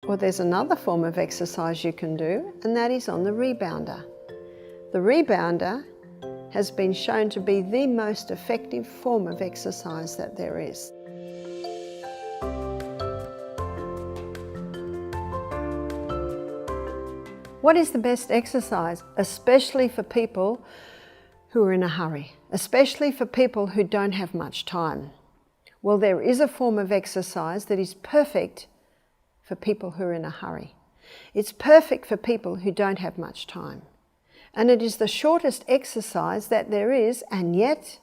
or there's another form of exercise you can do, and that is on the rebounder. The rebounder has been shown to be the most effective form of exercise that there is. What is the best exercise, especially for people who are in a hurry, especially for people who don't have much time? Well, there is a form of exercise that is perfect for people who are in a hurry. It's perfect for people who don't have much time. And it is the shortest exercise that there is, and yet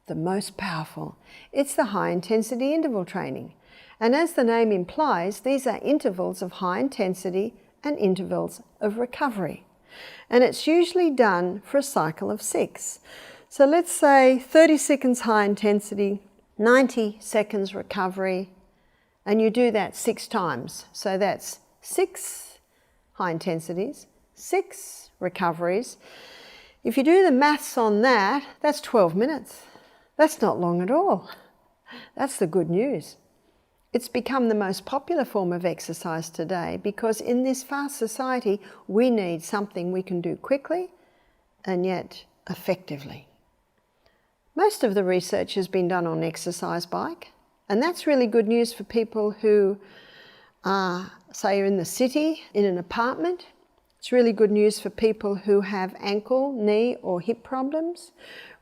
the most powerful. It's the high intensity interval training. And as the name implies, these are intervals of high intensity and intervals of recovery. And it's usually done for a cycle of 6. So let's say 30 seconds high intensity, 90 seconds recovery, and you do that 6 times. So that's 6 high intensities, 6 recoveries. If you do the maths on that, that's 12 minutes. That's not long at all. That's the good news. It's become the most popular form of exercise today because in this fast society, we need something we can do quickly and yet effectively. Most of the research has been done on exercise bike, and that's really good news for people who are, say, in the city, in an apartment. It's really good news for people who have ankle, knee or hip problems.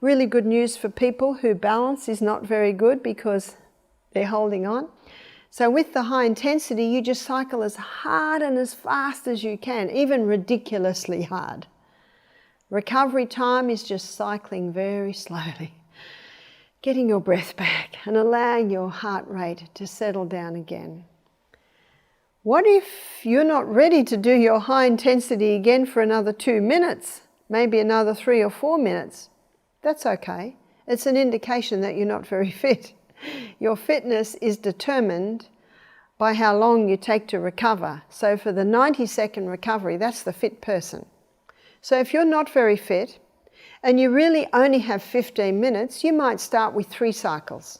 Really good news for people whose balance is not very good because they're holding on. So with the high intensity, you just cycle as hard and as fast as you can, even ridiculously hard. Recovery time is just cycling very slowly, getting your breath back and allowing your heart rate to settle down again. What if you're not ready to do your high intensity again for another 2 minutes, maybe another 3 or 4 minutes? That's okay. It's an indication that you're not very fit. Your fitness is determined by how long you take to recover. So for the 90-second recovery, that's the fit person. So if you're not very fit and you really only have 15 minutes, you might start with 3 cycles.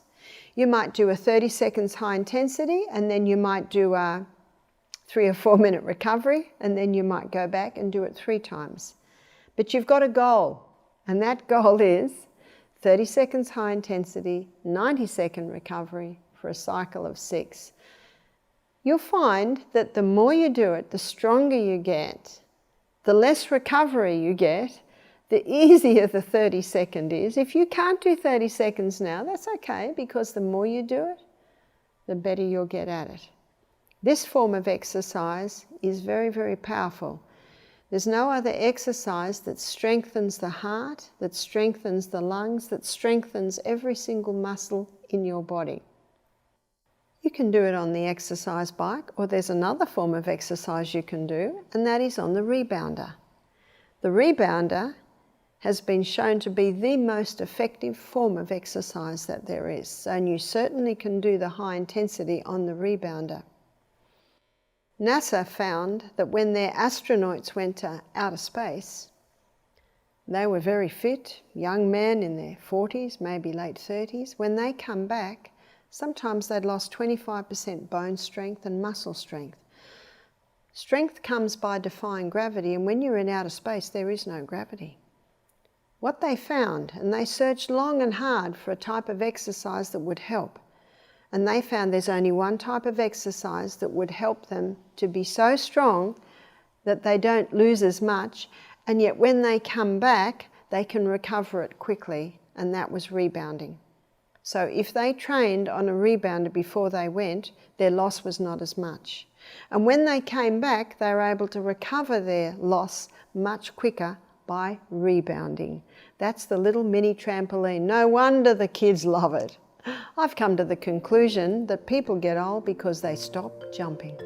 You might do a 30 seconds high intensity, and then you might do a 3 or 4 minute recovery, and then you might go back and do it 3 times. But you've got a goal, and that goal is 30 seconds high intensity, 90-second recovery for a cycle of 6. You'll find that the more you do it, the stronger you get, the less recovery you get, the easier the 30-second is. If you can't do 30 seconds now, that's okay, because the more you do it, the better you'll get at it. This form of exercise is very, very powerful. There's no other exercise that strengthens the heart, that strengthens the lungs, that strengthens every single muscle in your body. You can do it on the exercise bike, or there's another form of exercise you can do, and that is on the rebounder. The rebounder has been shown to be the most effective form of exercise that there is, and you certainly can do the high intensity on the rebounder. NASA found that when their astronauts went to outer space, they were very fit, young men in their 40s, maybe late 30s. When they come back, sometimes they'd lost 25% bone strength and muscle strength. Strength comes by defying gravity, and when you're in outer space, there is no gravity. What they found, and they searched long and hard for a type of exercise that would help, and they found there's only one type of exercise that would help them to be so strong that they don't lose as much, and yet when they come back, they can recover it quickly, and that was rebounding. So if they trained on a rebounder before they went, their loss was not as much. And when they came back, they were able to recover their loss much quicker by rebounding. That's the little mini trampoline. No wonder the kids love it. I've come to the conclusion that people get old because they stop jumping.